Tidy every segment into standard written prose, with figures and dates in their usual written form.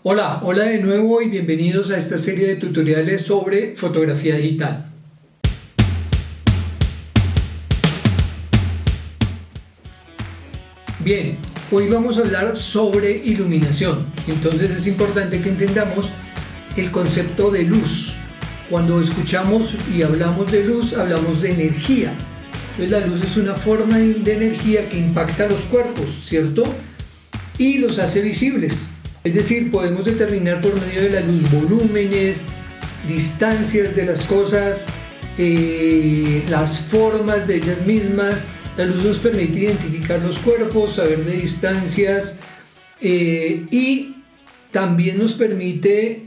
Hola de nuevo y bienvenidos a esta serie de tutoriales sobre fotografía digital. Bien, hoy vamos a hablar sobre iluminación. Entonces es importante que entendamos el concepto de luz. Cuando escuchamos y hablamos de luz, hablamos de energía. Entonces la luz es una forma de energía que impacta los cuerpos, ¿cierto? Y los hace visibles. Es decir, podemos determinar por medio de la luz volúmenes, distancias de las cosas, las formas de ellas mismas. La luz nos permite identificar los cuerpos, saber de distancias y también nos permite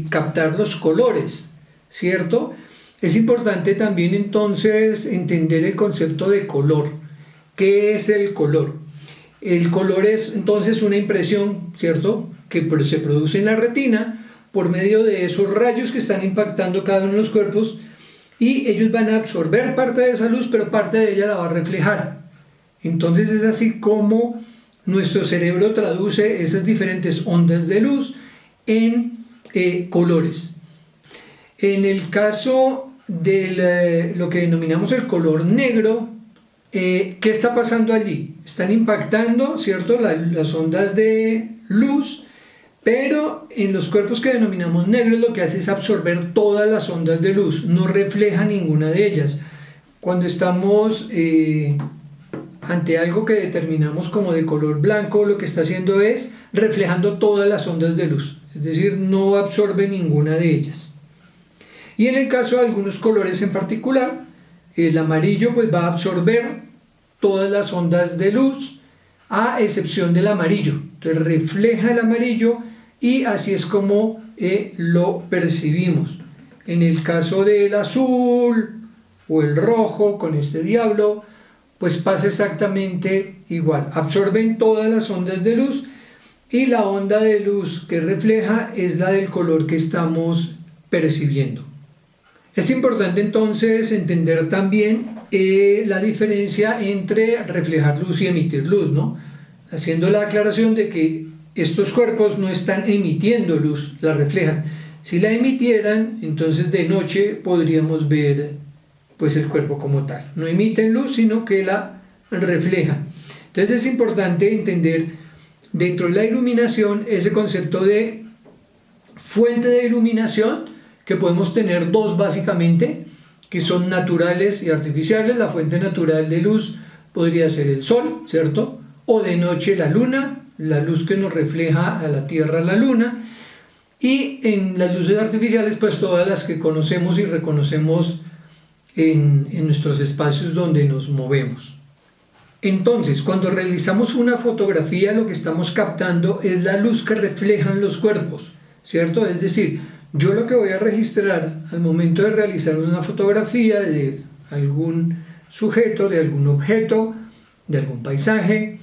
captar los colores, ¿cierto? Es importante también entonces entender el concepto de color. ¿Qué es el color? El color es entonces una impresión, ¿cierto?, que se produce en la retina por medio de esos rayos que están impactando cada uno de los cuerpos y ellos van a absorber parte de esa luz, pero parte de ella la va a reflejar. Entonces es así como nuestro cerebro traduce esas diferentes ondas de luz en colores. En el caso de lo que denominamos el color negro, ¿qué está pasando allí? Están impactando, ¿cierto?, las ondas de luz, pero en los cuerpos que denominamos negros lo que hace es absorber todas las ondas de luz, no refleja ninguna de ellas. Cuando estamos ante algo que determinamos como de color blanco, lo que está haciendo es reflejando todas las ondas de luz, es decir, no absorbe ninguna de ellas. Y en el caso de algunos colores en particular, el amarillo pues va a absorber todas las ondas de luz a excepción del amarillo. Entonces refleja el amarillo y así es como lo percibimos. En el caso del azul o el rojo con este diablo, pues pasa exactamente igual. Absorben todas las ondas de luz y la onda de luz que refleja es la del color que estamos percibiendo. Es importante entonces entender también la diferencia entre reflejar luz y emitir luz, ¿no? Haciendo la aclaración de que estos cuerpos no están emitiendo luz, la reflejan. Si la emitieran, entonces de noche podríamos ver pues el cuerpo como tal. No emiten luz, sino que la reflejan. Entonces es importante entender dentro de la iluminación ese concepto de fuente de iluminación, que podemos tener dos básicamente, que son naturales y artificiales. La fuente natural de luz podría ser el sol, ¿cierto? O de noche la luna, la luz que nos refleja a la Tierra la luna. Y en las luces artificiales, pues todas las que conocemos y reconocemos en nuestros espacios donde nos movemos. Entonces, cuando realizamos una fotografía, lo que estamos captando es la luz que reflejan los cuerpos, ¿cierto? Es decir, yo lo que voy a registrar al momento de realizar una fotografía de algún sujeto, de algún objeto, de algún paisaje,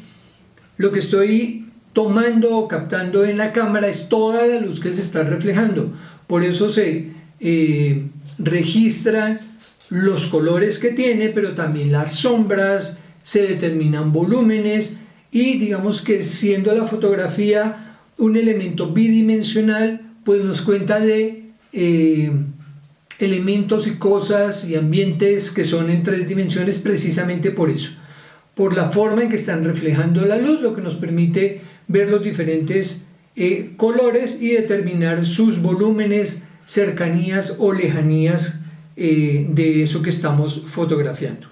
lo que estoy tomando o captando en la cámara es toda la luz que se está reflejando. Por eso se registran los colores que tiene, pero también las sombras, se determinan volúmenes y digamos que siendo la fotografía un elemento bidimensional, pues nos cuenta de elementos y cosas y ambientes que son en 3 dimensiones precisamente por eso, por la forma en que están reflejando la luz, lo que nos permite ver los diferentes colores y determinar sus volúmenes, cercanías o lejanías de eso que estamos fotografiando.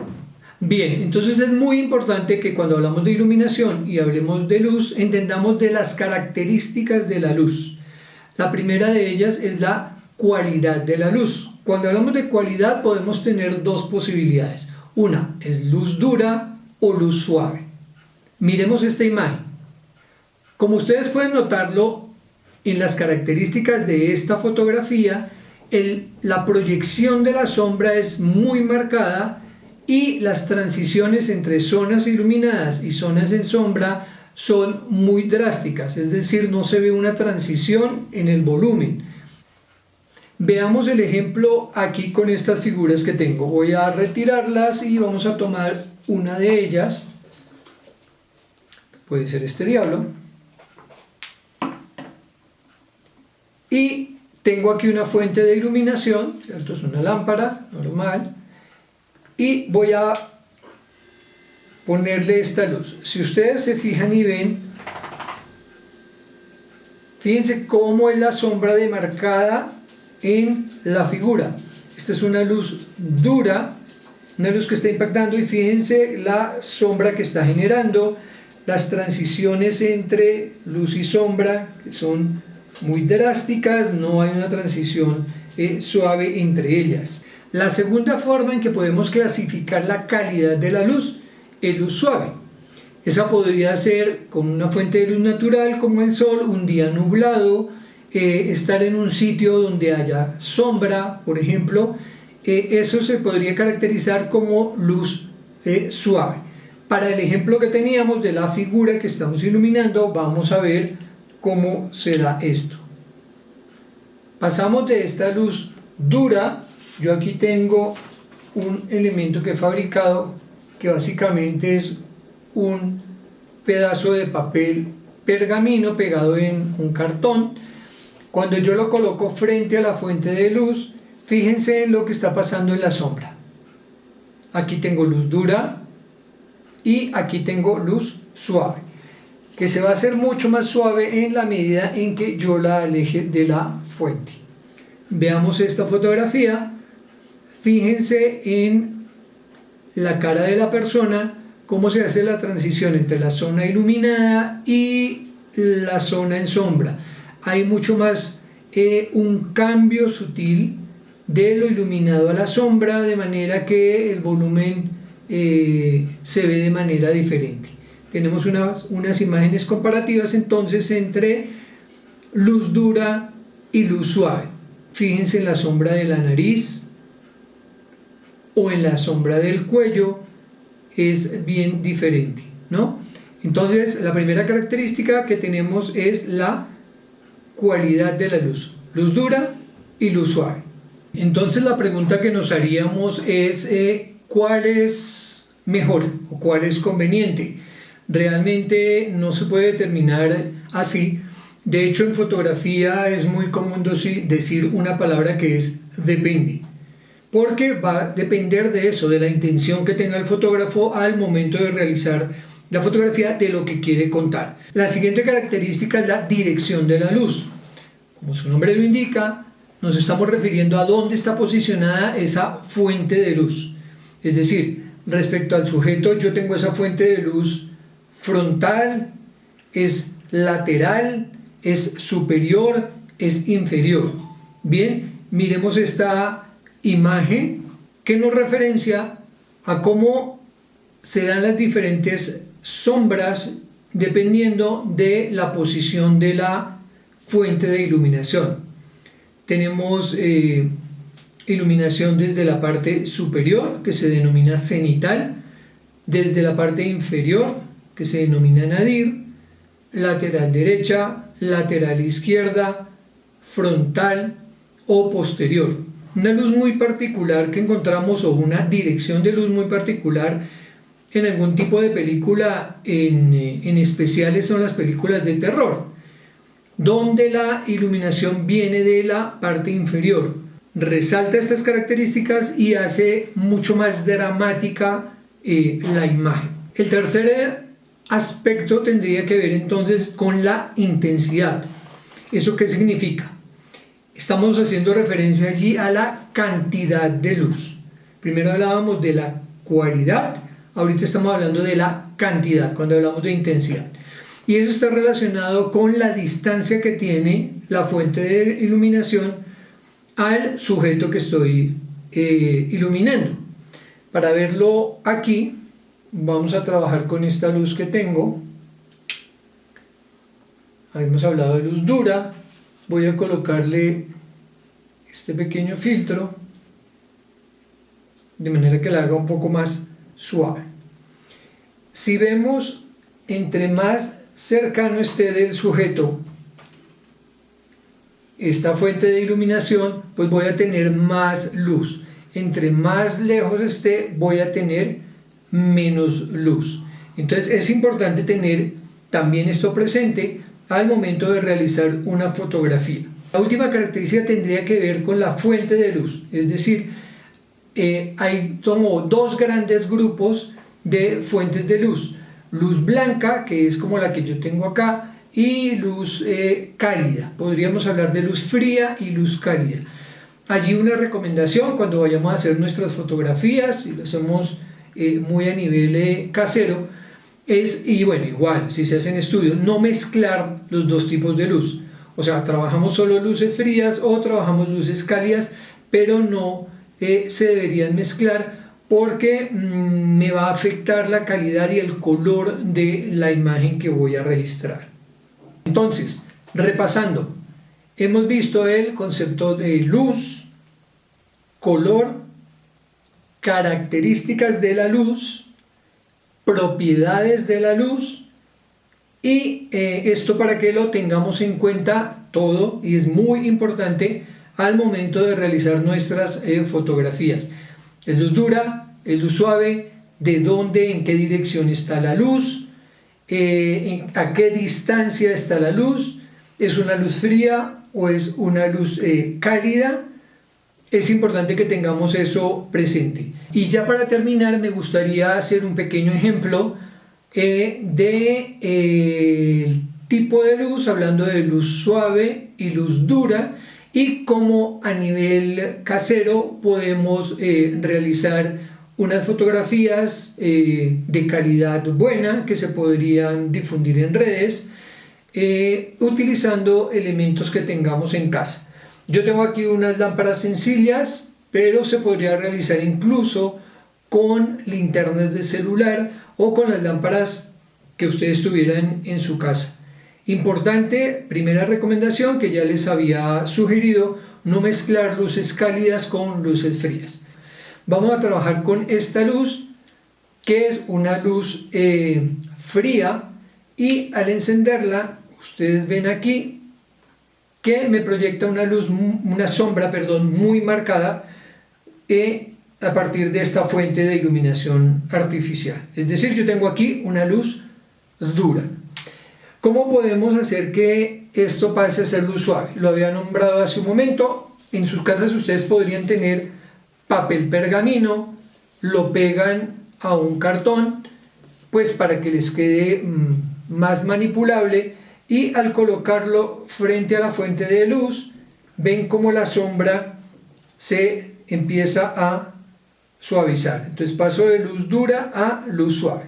Bien, entonces es muy importante que cuando hablamos de iluminación y hablemos de luz, entendamos de las características de la luz. La primera de ellas es la cualidad de la luz. Cuando hablamos de cualidad podemos tener dos posibilidades. Una es luz dura o luz suave. Miremos esta imagen. Como ustedes pueden notarlo en las características de esta fotografía, la proyección de la sombra es muy marcada y las transiciones entre zonas iluminadas y zonas en sombra son muy drásticas, es decir, no se ve una transición en el volumen. Veamos el ejemplo aquí con estas figuras que tengo. Voy a retirarlas y vamos a tomar una de ellas. Puede ser este diablo. y tengo aquí una fuente de iluminación, ¿cierto? Es una lámpara normal, y voy a ponerle esta luz. Si ustedes se fijan y ven, fíjense cómo es la sombra demarcada en la figura. Esta es una luz dura, una luz que está impactando, y fíjense la sombra que está generando, las transiciones entre luz y sombra que son muy drásticas, no hay una transición suave entre ellas. La segunda forma en que podemos clasificar la calidad de la luz es luz suave. Esa podría ser con una fuente de luz natural como el sol, un día nublado, estar en un sitio donde haya sombra, por ejemplo. Eso se podría caracterizar como luz suave. Para el ejemplo que teníamos de la figura que estamos iluminando, vamos a ver cómo será esto. Pasamos de esta luz dura. Yo aquí tengo un elemento que he fabricado que básicamente es un pedazo de papel pergamino pegado en un cartón. Cuando yo lo coloco frente a la fuente de luz, fíjense en lo que está pasando en la sombra. Aquí tengo luz dura y aquí tengo luz suave, que se va a hacer mucho más suave en la medida en que yo la aleje de la fuente. Veamos esta fotografía. Fíjense en la cara de la persona, cómo se hace la transición entre la zona iluminada y la zona en sombra. Hay mucho más un cambio sutil de lo iluminado a la sombra, de manera que el volumen se ve de manera diferente. Tenemos unas imágenes comparativas entonces entre luz dura y luz suave. Fíjense en la sombra de la nariz o en la sombra del cuello, es bien diferente, ¿no? Entonces, la primera característica que tenemos es la cualidad de la luz, luz dura y luz suave. Entonces, la pregunta que nos haríamos es ¿cuál es mejor o cuál es conveniente? Realmente no se puede determinar así. De hecho, en fotografía es muy común decir una palabra que es depende, porque va a depender de eso, de la intención que tenga el fotógrafo al momento de realizar la fotografía, de lo que quiere contar. La siguiente característica es la dirección de la luz. Como su nombre lo indica, nos estamos refiriendo a dónde está posicionada esa fuente de luz. Es decir, respecto al sujeto, yo tengo esa fuente de luz frontal, es lateral, es superior, es inferior. Bien, miremos esta imagen que nos referencia a cómo se dan las diferentes sombras dependiendo de la posición de la fuente de iluminación. Tenemos iluminación desde la parte superior, que se denomina cenital, desde la parte inferior, que se denomina nadir, lateral derecha, lateral izquierda, frontal o posterior. Una luz muy particular que encontramos, o una dirección de luz muy particular en algún tipo de película, en especiales son las películas de terror, donde la iluminación viene de la parte inferior. Resalta estas características y hace mucho más dramática la imagen. El tercer aspecto tendría que ver entonces con la intensidad. ¿Eso qué significa? Estamos haciendo referencia allí a la cantidad de luz. Primero hablábamos de la cualidad, ahorita estamos hablando de la cantidad cuando hablamos de intensidad. Y eso está relacionado con la distancia que tiene la fuente de iluminación al sujeto que estoy iluminando. Para verlo aquí, vamos a trabajar con esta luz que tengo. Habíamos hablado de luz dura. Voy a colocarle este pequeño filtro de manera que la haga un poco más suave. Si vemos, entre más cercano esté del sujeto esta fuente de iluminación, pues voy a tener más luz. Entre más lejos esté, voy a tener menos luz. Entonces es importante tener también esto presente al momento de realizar una fotografía. La última característica tendría que ver con la fuente de luz, es decir, hay como dos grandes grupos de fuentes de luz: luz blanca, que es como la que yo tengo acá, y luz cálida. Podríamos hablar de luz fría y luz cálida. Allí una recomendación cuando vayamos a hacer nuestras fotografías, y lo hacemos muy a nivel casero, es, y bueno, igual si se hacen estudios, no mezclar los dos tipos de luz. O sea, trabajamos solo luces frías o trabajamos luces cálidas, pero no se deberían mezclar, porque me va a afectar la calidad y el color de la imagen que voy a registrar. Entonces, repasando, hemos visto el concepto de luz, color, características de la luz, propiedades de la luz, y esto para que lo tengamos en cuenta todo, y es muy importante al momento de realizar nuestras fotografías. ¿Es luz dura? ¿Es luz suave? ¿De dónde, en qué dirección está la luz? ¿A qué distancia está la luz? ¿Es una luz fría o es una luz cálida? Es importante que tengamos eso presente. Y ya para terminar, me gustaría hacer un pequeño ejemplo de tipo de luz, hablando de luz suave y luz dura, y cómo a nivel casero podemos realizar unas fotografías de calidad buena que se podrían difundir en redes utilizando elementos que tengamos en casa. Yo tengo aquí unas lámparas sencillas, pero se podría realizar incluso con linternas de celular o con las lámparas que ustedes tuvieran en su casa. Importante, primera recomendación que ya les había sugerido: no mezclar luces cálidas con luces frías. Vamos a trabajar con esta luz, que es una luz fría, y al encenderla, ustedes ven aquí que me proyecta una sombra muy marcada a partir de esta fuente de iluminación artificial. Es decir, yo tengo aquí una luz dura. ¿Cómo podemos hacer que esto pase a ser luz suave? Lo había nombrado hace un momento. En sus casas ustedes podrían tener papel pergamino, lo pegan a un cartón, pues para que les quede más manipulable, y al colocarlo frente a la fuente de luz, ven cómo la sombra se empieza a suavizar. Entonces paso de luz dura a luz suave.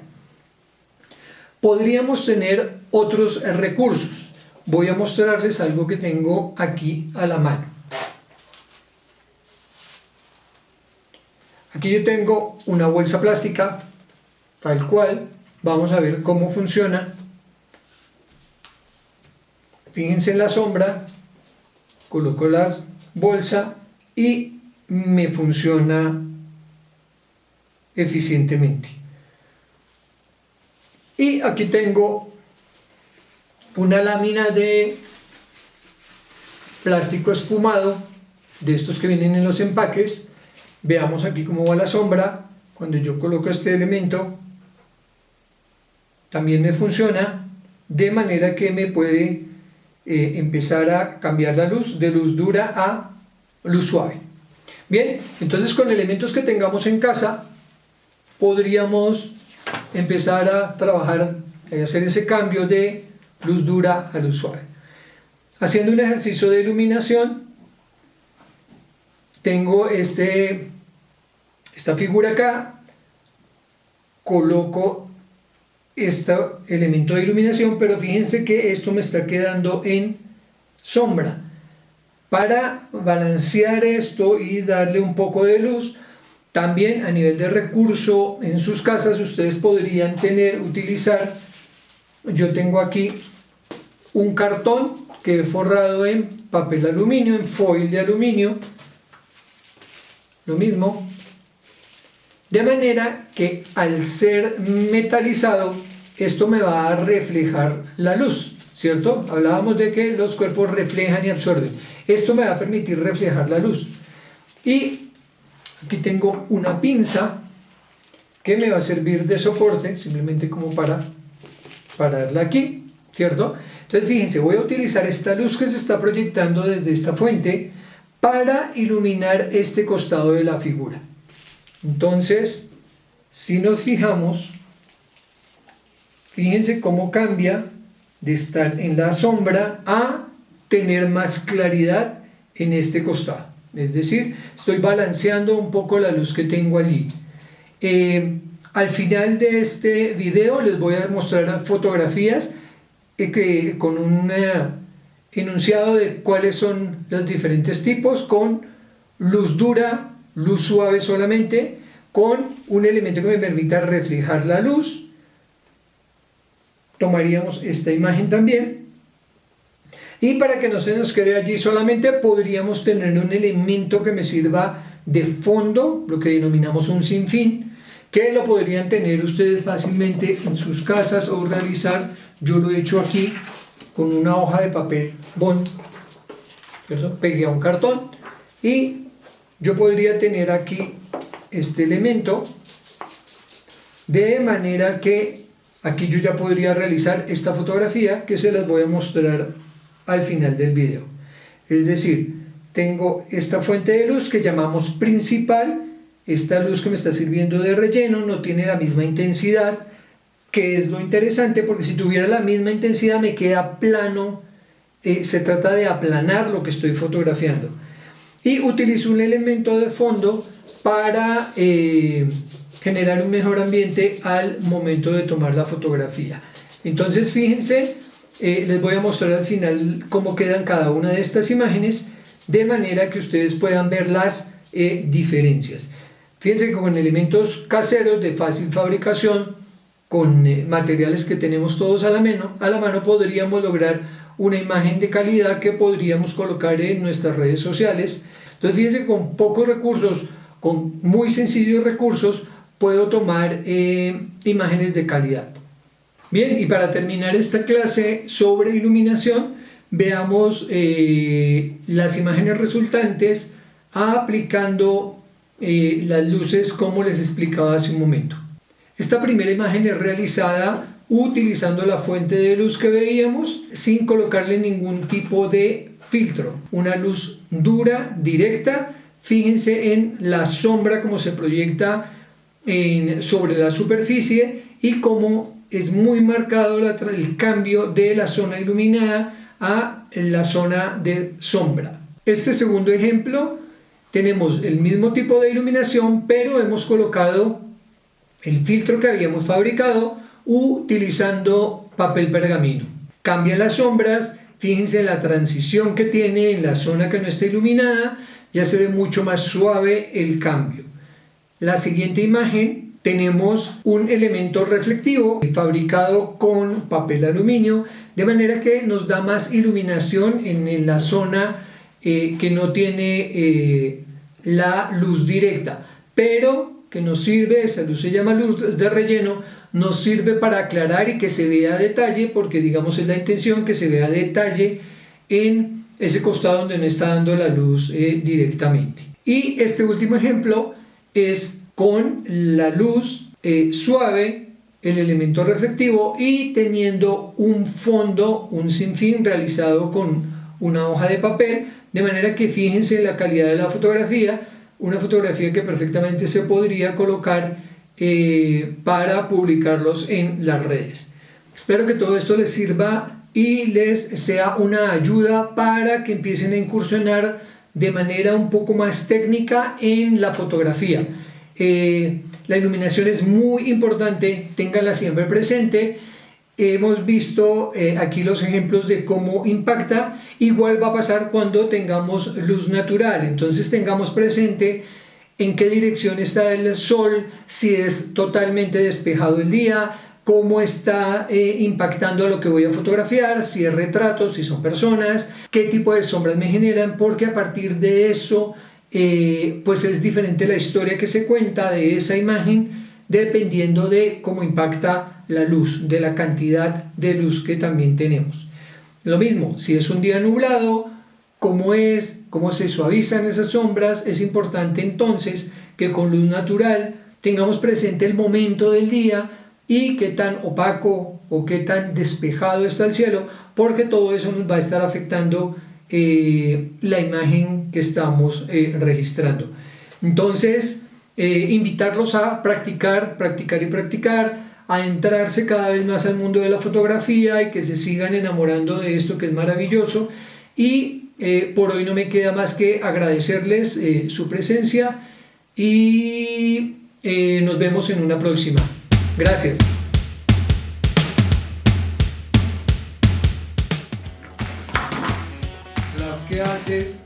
Podríamos tener otros recursos. Voy a mostrarles algo que tengo aquí a la mano. Aquí yo tengo una bolsa plástica, tal cual. Vamos a ver cómo funciona. Fíjense en la sombra, coloco la bolsa y me funciona eficientemente. Y aquí tengo una lámina de plástico espumado, de estos que vienen en los empaques. Veamos aquí cómo va la sombra. Cuando yo coloco este elemento, también me funciona, de manera que me puede empezar a cambiar la luz de luz dura a luz suave. Bien, entonces con elementos que tengamos en casa podríamos empezar a trabajar, a hacer ese cambio de luz dura a luz suave. Haciendo un ejercicio de iluminación, tengo esta figura acá, coloco este elemento de iluminación, pero fíjense que esto me está quedando en sombra. Para balancear esto y darle un poco de luz, también a nivel de recurso en sus casas ustedes podrían utilizar, yo tengo aquí un cartón que he forrado en papel aluminio, en foil de aluminio, lo mismo, de manera que al ser metalizado esto me va a reflejar la luz, ¿cierto? Hablábamos de que los cuerpos reflejan y absorben. Esto me va a permitir reflejar la luz. Y aquí tengo una pinza que me va a servir de soporte, simplemente como para pararla aquí. ¿cierto? Entonces fíjense, voy a utilizar esta luz que se está proyectando desde esta fuente para iluminar este costado de la figura. Entonces, si nos fijamos, fíjense cómo cambia de estar en la sombra a tener más claridad en este costado. Es decir, estoy balanceando un poco la luz que tengo allí. Al final de este video les voy a mostrar fotografías con un enunciado de cuáles son los diferentes tipos, con luz dura, luz suave solamente, con un elemento que me permita reflejar la luz. Tomaríamos esta imagen también. Y para que no se nos quede allí solamente, podríamos tener un elemento que me sirva de fondo, lo que denominamos un sinfín, que lo podrían tener ustedes fácilmente en sus casas o realizar. Yo lo he hecho aquí con una hoja de papel bond, ¿cierto? Pegué a un cartón y yo podría tener aquí este elemento, de manera que aquí yo ya podría realizar esta fotografía que se las voy a mostrar al final del video. Es decir, tengo esta fuente de luz que llamamos principal. Esta luz que me está sirviendo de relleno no tiene la misma intensidad, que es lo interesante, porque si tuviera la misma intensidad me queda plano. Se trata de aplanar lo que estoy fotografiando. Y utilizo un elemento de fondo para generar un mejor ambiente al momento de tomar la fotografía. Entonces fíjense, les voy a mostrar al final cómo quedan cada una de estas imágenes, de manera que ustedes puedan ver las diferencias. Fíjense que con elementos caseros de fácil fabricación, con materiales que tenemos todos a la mano, podríamos lograr una imagen de calidad que podríamos colocar en nuestras redes sociales. Entonces fíjense que con pocos recursos, con muy sencillos recursos, puedo tomar imágenes de calidad. Bien, y para terminar esta clase sobre iluminación, veamos las imágenes resultantes aplicando las luces como les explicaba hace un momento. Esta primera imagen es realizada utilizando la fuente de luz que veíamos sin colocarle ningún tipo de filtro. Una luz dura, directa. Fíjense en la sombra como se proyecta sobre la superficie y cómo es muy marcado el cambio de la zona iluminada a la zona de sombra. Este segundo ejemplo, tenemos el mismo tipo de iluminación, pero hemos colocado el filtro que habíamos fabricado utilizando papel pergamino. Cambian las sombras, fíjense la transición que tiene en la zona que no está iluminada, ya se ve mucho más suave el cambio. La siguiente imagen, tenemos un elemento reflectivo fabricado con papel aluminio, de manera que nos da más iluminación en la zona que no tiene la luz directa, pero que nos sirve, esa luz se llama luz de relleno, nos sirve para aclarar y que se vea detalle, porque digamos es la intención que se vea detalle en ese costado donde no está dando la luz directamente. Y este último ejemplo es con la luz suave, el elemento reflectivo, y teniendo un fondo, un sinfín realizado con una hoja de papel, de manera que fíjense la calidad de la fotografía, una fotografía que perfectamente se podría colocar para publicarlos en las redes. Espero que todo esto les sirva y les sea una ayuda para que empiecen a incursionar de manera un poco más técnica en la fotografía. La iluminación es muy importante, ténganla siempre presente. Hemos visto aquí los ejemplos de cómo impacta. Igual va a pasar cuando tengamos luz natural, entonces tengamos presente en qué dirección está el sol, si es totalmente despejado el día, cómo está impactando a lo que voy a fotografiar, si es retrato, si son personas, qué tipo de sombras me generan, porque a partir de eso pues es diferente la historia que se cuenta de esa imagen dependiendo de cómo impacta la luz, de la cantidad de luz que también tenemos. Lo mismo, si es un día nublado, cómo se suavizan esas sombras. Es importante entonces que con luz natural tengamos presente el momento del día y qué tan opaco o qué tan despejado está el cielo, porque todo eso nos va a estar afectando la imagen que estamos registrando. Entonces, invitarlos a practicar, practicar y practicar, a entrarse cada vez más al mundo de la fotografía y que se sigan enamorando de esto que es maravilloso. Y por hoy no me queda más que agradecerles su presencia y nos vemos en una próxima. Gracias. Love, ¿qué haces?